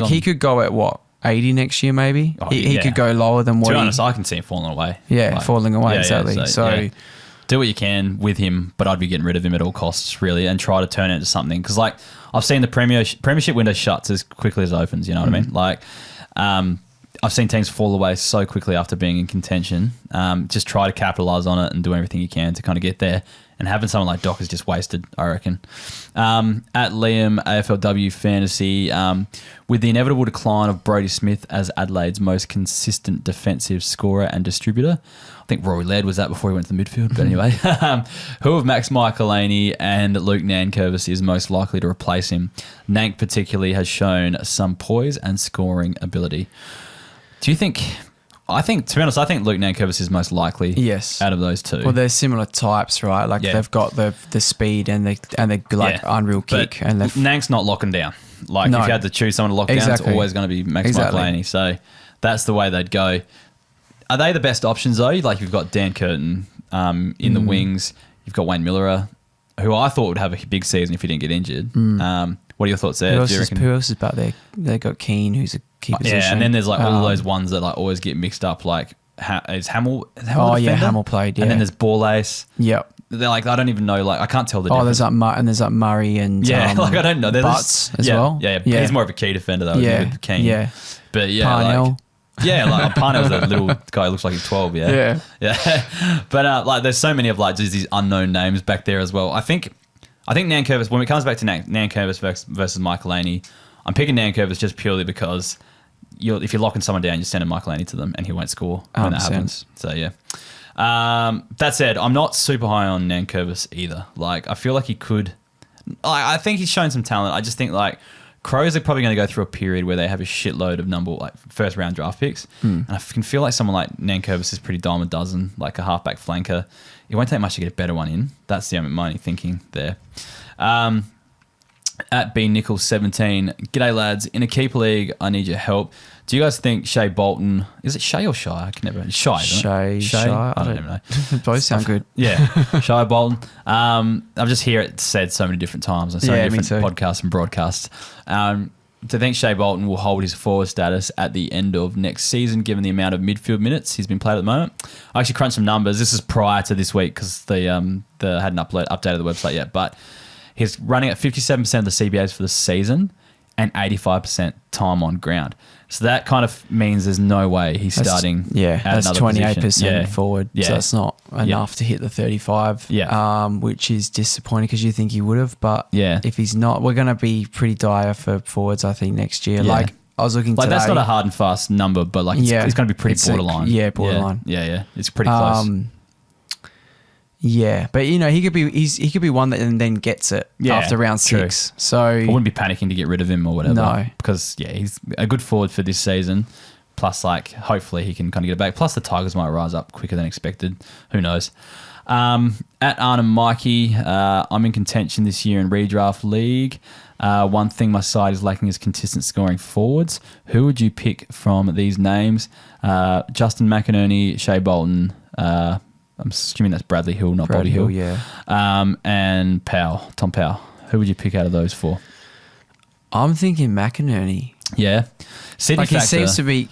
he could go at what 80 next year maybe. He could go lower than what. To be honest, I can see him falling away. Yeah, like, falling away exactly. Yeah, so do what you can with him, but I'd be getting rid of him at all costs, really, and try to turn it into something. Because, like, I've seen the Premiership window shuts as quickly as it opens, you know what I mean? Like, I've seen teams fall away so quickly after being in contention. Just try to capitalise on it and do everything you can to kind of get there. And having someone like Doc is just wasted, I reckon. At Liam, AFLW Fantasy, with the inevitable decline of Brodie Smith as Adelaide's most consistent defensive scorer and distributor, I think Rory Laird was that before he went to the midfield, but anyway, who of Max Michelini and Luke Nankervis is most likely to replace him? Nank particularly has shown some poise and scoring ability. Do you think... to be honest, I think Luke Nankervis is most likely out of those two. Well, they're similar types, right? Like they've got the speed and the unreal kick. And Nank's not locking down. Like if you had to choose someone to lock down, it's always going to be Max Michelini. So that's the way they'd go. Are they the best options though? Like you've got Dan Curtin in the wings. You've got Wayne Miller, who I thought would have a big season if he didn't get injured. What are your thoughts there? Who else is back there? They got Keane, who's a key position. Yeah, and then there's like all those ones that like always get mixed up. Like is Hamill? Hamill played. Yeah, and then there's Ball Ace. Yep. They're like I don't even know. Like I can't tell the difference. There's that Murray and like I don't know. Butts as well. Yeah, he's more of a key defender though. With Keane. Yeah, but Parnell. Like Parnell's a little guy who looks like he's 12. Yeah. But like there's so many of like just these unknown names back there as well. I think Nankervis, when it comes back to Nankervis versus Michelini, I'm picking Nankervis just purely because if you're locking someone down, you're sending Michelini to them and he won't score when that happens. So, yeah. That said, I'm not super high on Nankervis either. Like, I feel like he could... I think he's shown some talent. I just think, like, Crows are probably going to go through a period where they have a shitload of first-round draft picks. And I can feel like someone like Nankervis is pretty dime a dozen, like a halfback flanker. It won't take much to get a better one in. That's the my only thinking there. At B Nichols 17, g'day lads. In a keeper league, I need your help. Do you guys think Shea Bolton... Is it Shea or Shy? I can never... Shy, isn't it? Shea? I don't even know. Both sound good. Yeah. Shea Bolton. I've just heard it said so many different times on so many different podcasts and broadcasts. To think Shea Bolton will hold his forward status at the end of next season, given the amount of midfield minutes he's been played at the moment. I actually crunched some numbers. This is prior to this week because they hadn't updated the website yet, but he's running at 57% of the CBAs for the season and 85% time on ground. So that kind of means there's no way he's starting at that's another 28% position. forward. So that's not enough to hit the 35, which is disappointing because you think he would have. But if he's not, we're going to be pretty dire for forwards, I think, next year. Yeah. Like, I was looking today. That's not a hard and fast number, but like it's going to be pretty borderline. Borderline. Yeah. It's pretty close. Yeah, but he could be one that then gets it after round 6. So I wouldn't be panicking to get rid of him or whatever. No, because he's a good forward for this season. Plus, like hopefully he can kind of get it back. Plus, the Tigers might rise up quicker than expected. Who knows? At Arnhem Mikey, I'm in contention this year in redraft league. One thing my side is lacking is consistent scoring forwards. Who would you pick from these names? Justin McInerney, Shea Bolton. I'm assuming that's Bradley Hill, not Brodie Hill. Yeah. And Tom Powell. Who would you pick out of those four? I'm thinking McInerney. Yeah. Sydney like, he factor. seems to be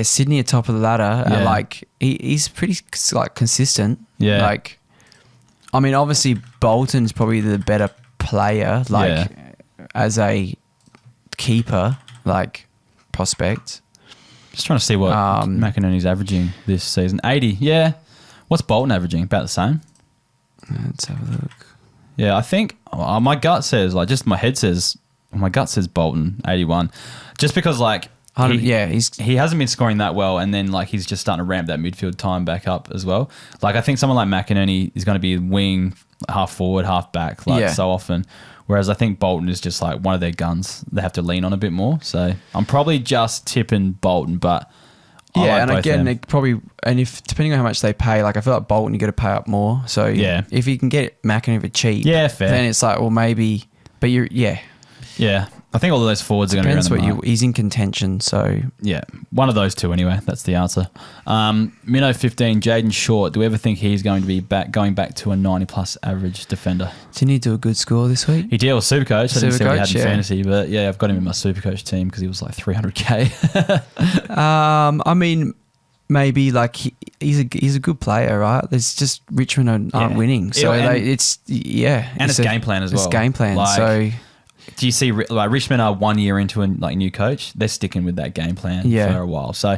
Sydney at top of the ladder. Yeah. Like, he's pretty like consistent. Yeah. Like, I mean, obviously Bolton's probably the better player. Like, as a keeper, like prospect. Just trying to see what McInerney's averaging this season. 80. Yeah. What's Bolton averaging? About the same. Let's have a look. Yeah, I think my gut says, like, just my head says, my gut says Bolton 81, just because like he hasn't been scoring that well, and then like he's just starting to ramp that midfield time back up as well. Like I think someone like McInerney is going to be wing, half forward, half back, so often. Whereas I think Bolton is just like one of their guns they have to lean on a bit more. So I'm probably just tipping Bolton, but and again, if depending on how much they pay, like I feel like Bolton, you got to pay up more. So if you can get McInerney for cheap, fair. Then it's like, well, maybe, but yeah. I think all of those forwards are going to be around the mark. He's in contention, so yeah, one of those two anyway. That's the answer. Minnow 15, Jaden Short. Do we ever think he's going to be going back to a 90+ average defender? Didn't he do a good score this week? He did. Or Supercoach. I didn't see what he had in fantasy, but yeah, I've got him in my Supercoach team because he was like 300k. I mean, maybe like he's a good player, right? It's just Richmond aren't winning, so it's game plan as well. It's game plan, so. Do you see like Richmond are 1 year into a new coach? They're sticking with that game plan for a while. So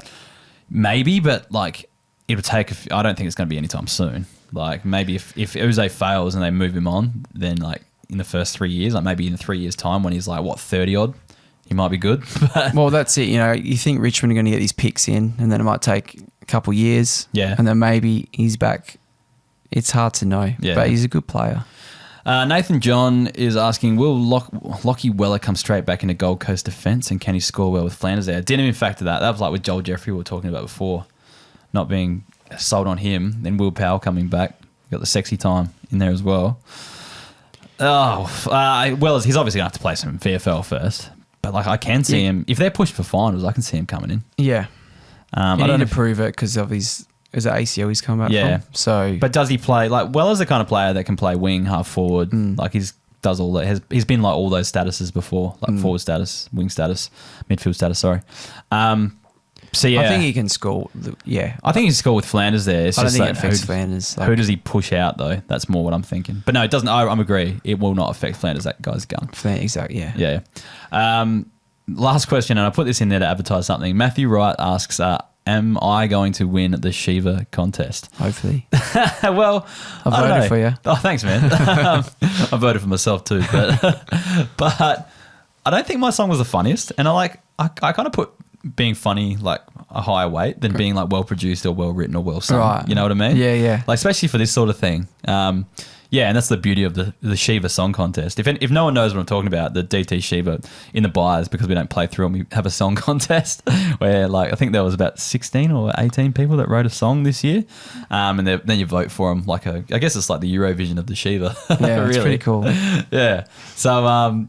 maybe, but like it'll take. I don't think it's going to be anytime soon. Like maybe if Uze fails and they move him on, then like in the first 3 years, like maybe in 3 years' time when he's like 30 odd, he might be good. Well, that's it. You know, you think Richmond are going to get these picks in, and then it might take a couple of years. Yeah, and then maybe he's back. It's hard to know. Yeah, but he's a good player. Nathan John is asking, will Lockie Weller come straight back into Gold Coast defence, and can he score well with Flanders there? I didn't even factor that. That was like with Joel Jeffrey we were talking about before, not being sold on him. Then Will Powell coming back. Got the sexy time in there as well. Well, he's obviously going to have to play some VFL first, but like I can see him, if they're pushed for finals, I can see him coming in. Yeah. I don't need to prove it because of his... Is it ACL he's come back from? So, but does he play like Weller's the kind of player that can play wing, half forward? Like does all that. He's been like all those statuses before, like forward status, wing status, midfield status. Sorry. So yeah, I think he can score. I think he can score with Flanders there. It's I don't just think like, it affects Flanders. Like, who does he push out though? That's more what I'm thinking. But no, it doesn't. I agree. It will not affect Flanders. That guy's gun. Exactly. Yeah. Last question, and I put this in there to advertise something. Matthew Wright asks. Am I going to win the Shiva contest? Hopefully. Well, I voted for you. Oh, thanks, man. I voted for myself too, but I don't think my song was the funniest, and I kind of put being funny like a higher weight than being like well produced or well written or well sung. Right. You know what I mean? Yeah. Like especially for this sort of thing. Yeah, and that's the beauty of the Shiva song contest. If no one knows what I'm talking about, the DT Shiva in the buyers, because we don't play through and we have a song contest where like I think there was about 16 or 18 people that wrote a song this year, and then you vote for them like I guess it's like the Eurovision of the Shiva. Yeah, really. It's pretty cool. Yeah. So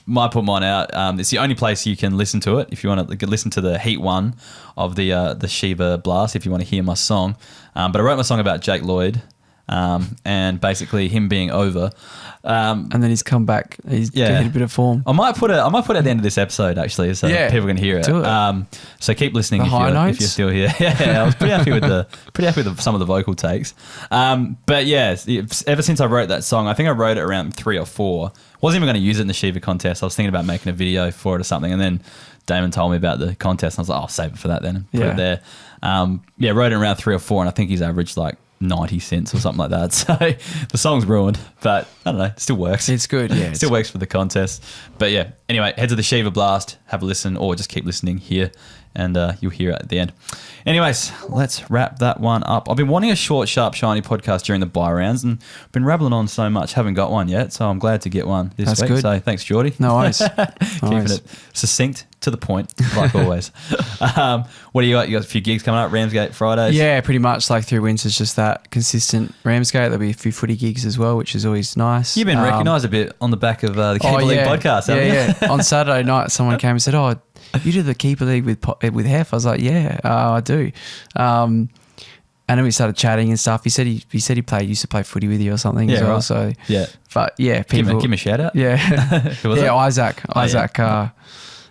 might put mine out. It's the only place you can listen to it if you want to listen to the Heat 1 of the Shiva Blast if you want to hear my song. But I wrote my song about Jake Lloyd. And basically him being over, and then he's come back. He's getting a bit of form. I might put it at the end of this episode actually, so people can hear it. Do it. So keep listening if you're still here. Yeah, I was pretty happy with some of the vocal takes. But yeah, ever since I wrote that song, I think I wrote it around 3 or 4. Wasn't even going to use it in the Shiva contest. I was thinking about making a video for it or something, and then Damon told me about the contest, and I was like, I'll save it for that then and put it there. Wrote it around 3 or 4, and I think he's averaged like 90 cents or something like that. So the song's ruined, but I don't know, it still works. It's good, yeah. It still works for the contest. But yeah, anyway, head to the Shiva Blast, have a listen, or just keep listening here, and you'll hear it at the end. Anyways, let's wrap that one up. I've been wanting a short, sharp, shiny podcast during the bye rounds, and been rambling on so much, haven't got one yet, so I'm glad to get one this week. Good. So thanks, Geordie. No worries. Keeping it succinct, to the point, like always. What do you got? You got a few gigs coming up, Ramsgate Fridays? Yeah, pretty much like through winter's just that consistent Ramsgate. There'll be a few footy gigs as well, which is always nice. You've been recognised a bit on the back of the Keeper League podcast, haven't you? Yeah. On Saturday night, someone came and said, "Oh, you do the Keeper League with Heff?" I was like, "Yeah, I do." And then we started chatting and stuff. He said he used to play footy with you or something as well. Right. So but yeah, people give him a shout out. Yeah, Isaac.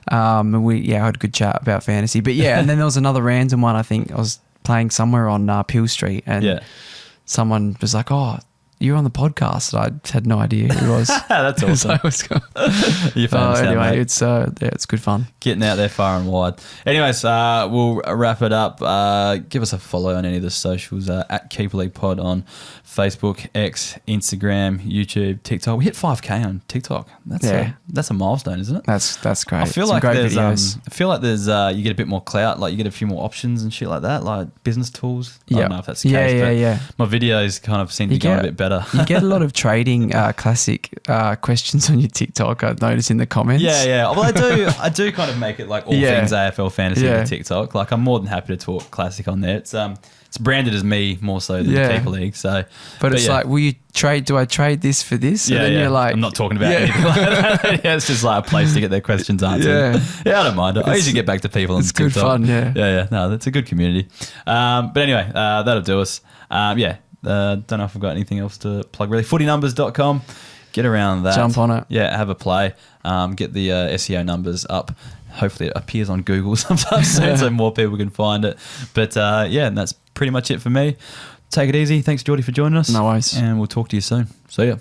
And we had a good chat about fantasy. But yeah, and then there was another random one. I think I was playing somewhere on Peel Street, and someone was like, "Oh, you're on the podcast." I had no idea who it was. That's awesome. You're famous now, anyway, mate. it's good fun. Getting out there far and wide. Anyways, we'll wrap it up. Give us a follow on any of the socials at Keeper League Pod on Facebook, X, Instagram, YouTube, TikTok. We hit 5K on TikTok. That's a milestone, isn't it? That's great. I feel Some like great there's videos. you get a bit more clout, like you get a few more options and shit like that, like business tools. I don't know if that's the case, but my videos kind of seem to be going a bit better. You get a lot of trading classic questions on your TikTok. I've noticed in the comments. Yeah. Well, I do kind of make it like all things AFL fantasy on TikTok. Like I'm more than happy to talk classic on there. It's branded as me more so than the Keeper League. So, but it's like, will you trade? Do I trade this for this? And then you're like, I'm not talking about anything like that. It's just like a place to get their questions answered. Yeah, I don't mind it. I usually get back to people on TikTok. It's good fun. Yeah. No, that's a good community. But anyway, that'll do us. Don't know if I've got anything else to plug really. Footynumbers.com. Get around that. Jump on it. Yeah, have a play. Get the SEO numbers up. Hopefully it appears on Google sometime soon so more people can find it. But and that's pretty much it for me. Take it easy. Thanks, Geordie, for joining us. No worries. And we'll talk to you soon. See ya.